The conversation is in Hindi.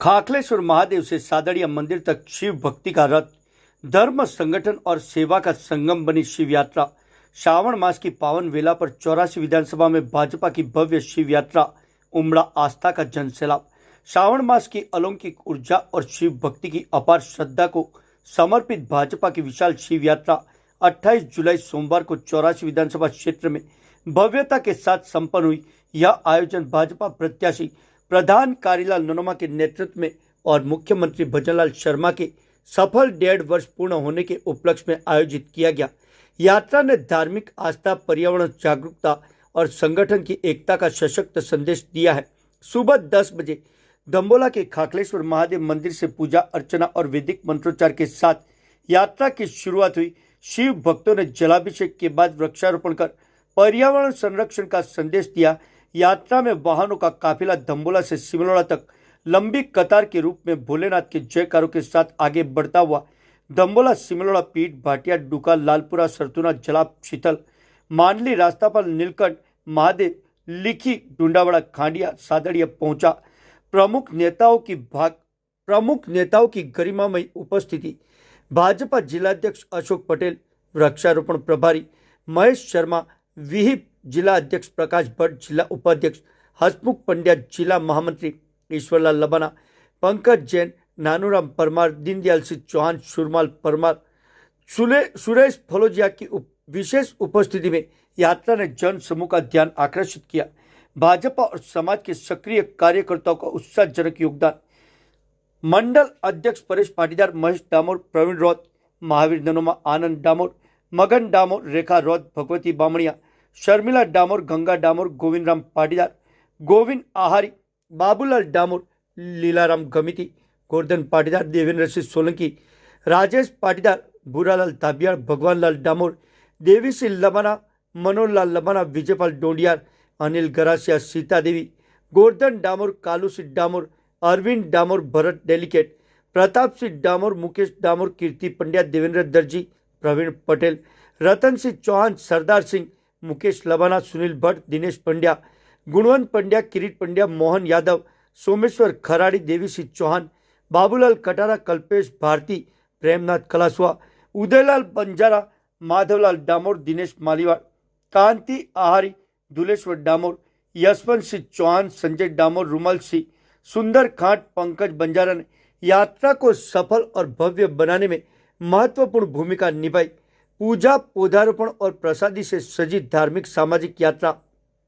खाकलेश्वर महादेव से सादड़िया मंदिर तक शिव भक्ति का रथ, धर्म संगठन और सेवा का संगम बनी शिव यात्रा। श्रावण मास की पावन वेला पर 84 विधानसभा में भाजपा की भव्य शिव यात्रा उमड़ा आस्था का जनसैलाब। श्रावण मास की अलौकिक ऊर्जा और शिव भक्ति की अपार श्रद्धा को समर्पित भाजपा की विशाल शिव यात्रा 28 जुलाई सोमवार को 84 विधानसभा क्षेत्र में भव्यता के साथ संपन्न हुई। यह आयोजन भाजपा प्रत्याशी प्रधान कारीलाल नोनमा के नेतृत्व में और मुख्यमंत्री भजनलाल शर्मा के सफल 1.5 वर्ष पूर्ण होने के उपलक्ष्य में आयोजित किया गया। यात्रा ने धार्मिक आस्था, पर्यावरण जागरूकता और संगठन की एकता का सशक्त संदेश दिया है। सुबह 10 बजे दंबोला के खाकलेश्वर महादेव मंदिर से पूजा अर्चना और वैदिक मंत्रोच्चार के साथ यात्रा की शुरुआत हुई। शिव भक्तों ने जलाभिषेक के बाद वृक्षारोपण कर पर्यावरण संरक्षण का संदेश दिया। यात्रा में वाहनों का काफिला दंबोला से सिमलोड़ा तक लंबी कतार के रूप में भोलेनाथ के जयकारों के साथ आगे बढ़ता हुआ दंबोला, सिमलोड़ा, पीठ, भाटिया, डुका, लालपुरा, सरतुना, जलाब, शीतल, मांडली, रास्तापाल, नीलकंठ, महादेव, लिखी, डुंडावड़ा, खांडिया, सादड़िया पहुंचा। प्रमुख नेताओं की गरिमामयी उपस्थिति। भाजपा जिलाध्यक्ष अशोक पटेल, वृक्षारोपण प्रभारी महेश शर्मा, विहिप जिला अध्यक्ष प्रकाश भट्ट, जिला उपाध्यक्ष हसमुख पंड्या, जिला महामंत्री ईश्वरलाल लबाना, पंकज जैन, नानूराम परमार, दीनदयाल सिंह चौहान, सुरमाल परमार, सुरेश फलोजिया की विशेष उपस्थिति में यात्रा ने जन समूह का ध्यान आकर्षित किया। भाजपा और समाज के सक्रिय कार्यकर्ताओं का उत्साहजनक योगदान। मंडल अध्यक्ष परेश पाटीदार, महेश डामोर, प्रवीण रौत, महावीर ननोमा, आनंद डामोर, मगन डामोर, रेखा रौत, भगवती बामणिया, शर्मिला डामोर, गंगा डामोर, गोविंद राम पाटीदार, गोविंद आहारी, बाबूलाल डामोर, लीलाराम गमिती, गोवर्धन पाटीदार, देवेंद्र सिंह सोलंकी, राजेश पाटीदार, भूरालाल ताबियाड़, भगवानलाल डामोर, देवी सिंह लबाना, मनोहरलाल लबाना, विजयपाल डोंडियार, अनिल गरासिया, सीता देवी, गोवर्धन डामोर, कालू सिंह डामोर, अरविंद डामोर, भरत डेलीकेट, प्रताप सिंह डामोर, मुकेश डामोर, कीर्ति पंड्या, देवेंद्र दर्जी, प्रवीण पटेल, रतन सिंह चौहान, सरदार सिंह, मुकेश लबाना, सुनील भट्ट, दिनेश पंड्या, गुणवंत पंड्या, किरीट पंड्या, मोहन यादव, सोमेश्वर खराड़ी, देवी सिंह चौहान, बाबूलाल कटारा, कल्पेश भारती, प्रेमनाथ कलासवा, उदयलाल बंजारा, माधवलाल डामोर, दिनेश मालीवाड़, कांति आहारी, दुलेश्वर डामोर, यशवंत सिंह चौहान, संजय डामोर, रुमल सिंह, सुंदर खाट, पंकज बंजारा ने यात्रा को सफल और भव्य बनाने में महत्वपूर्ण भूमिका निभाई। पूजा, पौधारोपण और प्रसादी से सजी धार्मिक सामाजिक यात्रा